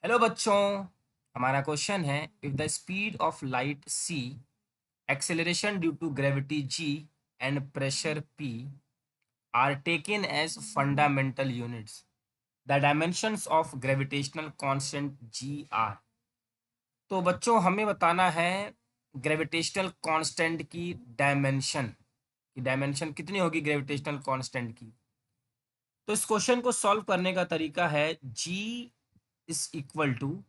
Hello बच्चों। हमारा question है, if the speed of light c, acceleration due to gravity g and pressure p are taken as fundamental units, the dimensions of gravitational constant g are. तो बच्चों हमें बताना है gravitational constant की dimension कितनी होगी ग्रेविटेशनल कांस्टेंट की। तो इस क्वेश्चन को सॉल्व करने का तरीका है, g is equal to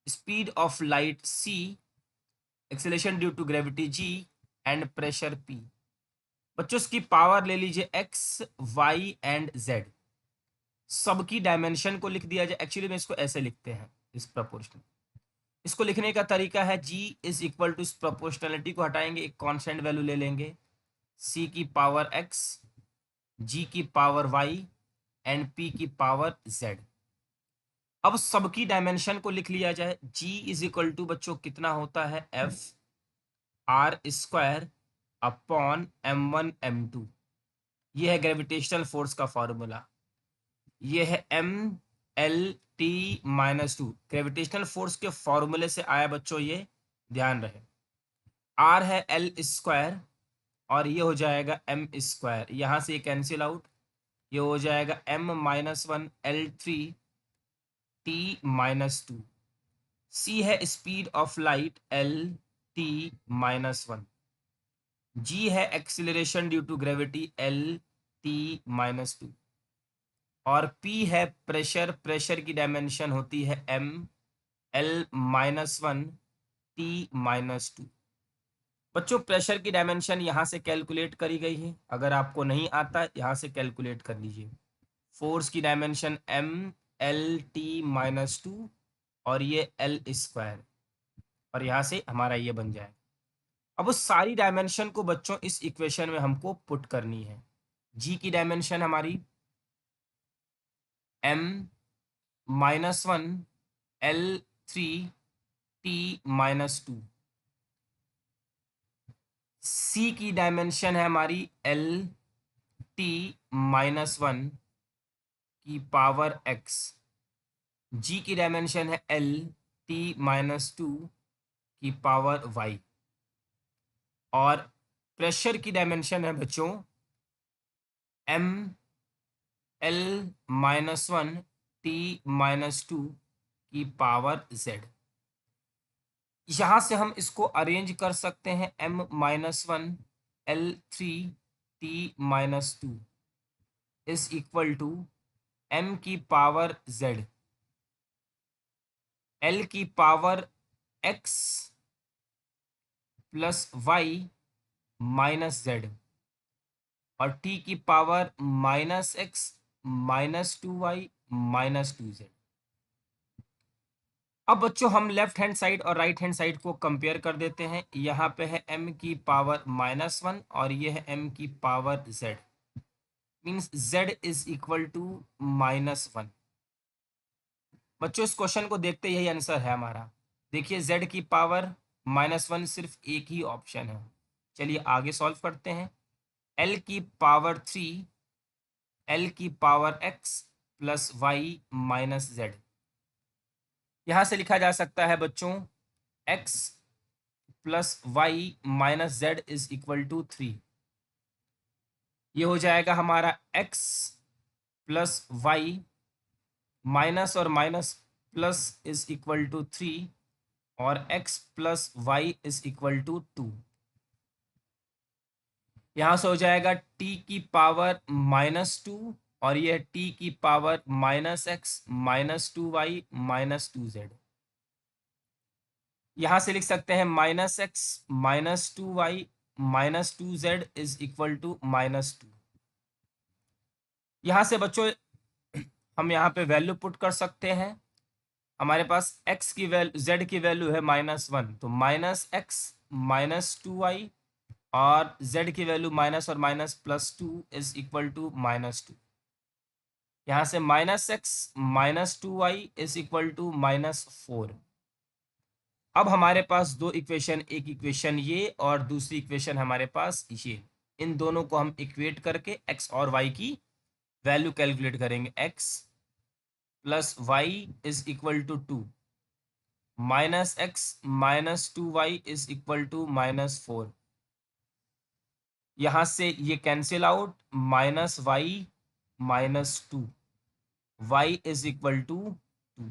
speed of light c, acceleration due to gravity g and pressure p। बच्चों इसकी पावर ले लीजिए x, y एंड z। सबकी डायमेंशन को लिख दिया जाए। एक्चुअली में इसको ऐसे लिखते हैं, इस प्रपोर्शनल। इसको लिखने का तरीका है, g इज इक्वल टू, इस प्रोपोर्शनलिटी को हटाएंगे, एक कांस्टेंट वैल्यू ले लेंगे, c की पावर x, g की पावर y एंड p की पावर z। अब सबकी डायमेंशन को लिख लिया जाए। g इज इक्वल टू बच्चों कितना होता है, f are square upon m1 m2। ये है ग्रेविटेशनल फोर्स का फॉर्मूला। ये है m l t-2। Gravitational force के फॉर्मूले से आया बच्चों, ये ध्यान रहे। r है l स्क्वायर और ये हो जाएगा m स्क्वायर, यहां से ये कैंसिल आउट, ये हो जाएगा m-1 l3 t-2। c है speed of light l t-1। G है acceleration due to gravity l t-2। और पी है प्रेशर, प्रेशर की डायमेंशन होती है m l-1 t-2। बच्चों प्रेशर की डायमेंशन यहां से कैलकुलेट करी गई है, अगर आपको नहीं आता यहां से कैलकुलेट कर लीजिए। फोर्स की डायमेंशन m l-t-2 और ये l स्क्वायर, और यहां से हमारा ये बन जाए। अब उस सारी डायमेंशन को बच्चों इस इक्वेशन में हमको पुट करनी है। जी की डायमेंशन हमारी m-1 l3 t-2। सी की डायमेंशन है हमारी l-t-1 की पावर x। जी की डायमेंशन है l-t-2 की पावर y। और प्रेशर की डायमेंशन है बच्चों m-l-1 t-2 की पावर z। यहां से हम इसको अरेंज कर सकते हैं, m-1 l3 t-2 is equal to m की पावर z, l की power x plus y minus z, और t की पावर -x -2y -2z। अब बच्चों हम लेफ्ट हैंड साइड और राइट हैंड साइड को कंपेयर कर देते हैं। यहाँ पे है m की पावर -1 और ये है m की power z, means z is equal to -1। बच्चों इस क्वेश्चन को देखते यही आंसर है हमारा। देखिए z की पावर -1 सिर्फ एक ही ऑप्शन है। चलिए आगे सॉल्व करते हैं। l की पावर 3, l की power x plus y minus z। यहां से लिखा जा सकता है बच्चों x plus y minus z is equal to 3। ये हो जाएगा हमारा x प्लस वाई माइनस और minus plus is equal to 3, और x plus y is equal to 2। यहां से हो जाएगा t की पावर -2 और यह t की पावर -x -2y -2z। यहां से लिख सकते हैं -x -2y -2z is equal to -2। यहां से बच्चों हम यहाँ पे वैल्यू पुट कर सकते हैं। हमारे पास x की वैल्यू, z की वैल्यू है -1, तो -x -2y, और z की वैल्यू माइनस और माइनस +2 इज इक्वल टू -2। यहाँ से -x -2y is equal to -4। अब हमारे पास दो इक्वेशन, एक इक्वेशन ये और दूसरी इक्वेशन हमारे पास ये। इन दोनों को हम इक्वेट करके x और y की वैल्यू कैलकुलेट करेंगे। x plus y is equal to 2, minus x minus 2y is equal to -4। यहां से ये cancel out, -y -2, y is equal to 2।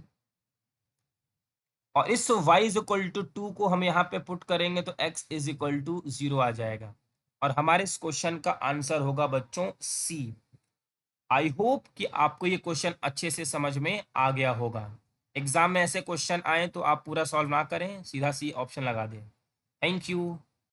और इस y इज इक्वल टू 2 को हम यहाँ पे पुट करेंगे तो x इज इक्वल टू 0 आ जाएगा। और हमारे इस क्वेश्चन का आंसर होगा बच्चों सी। आई होप कि आपको ये क्वेश्चन अच्छे से समझ में आ गया होगा। एग्जाम में ऐसे क्वेश्चन आए तो आप पूरा सॉल्व ना करें, सीधा सी ऑप्शन लगा दें। Thank you.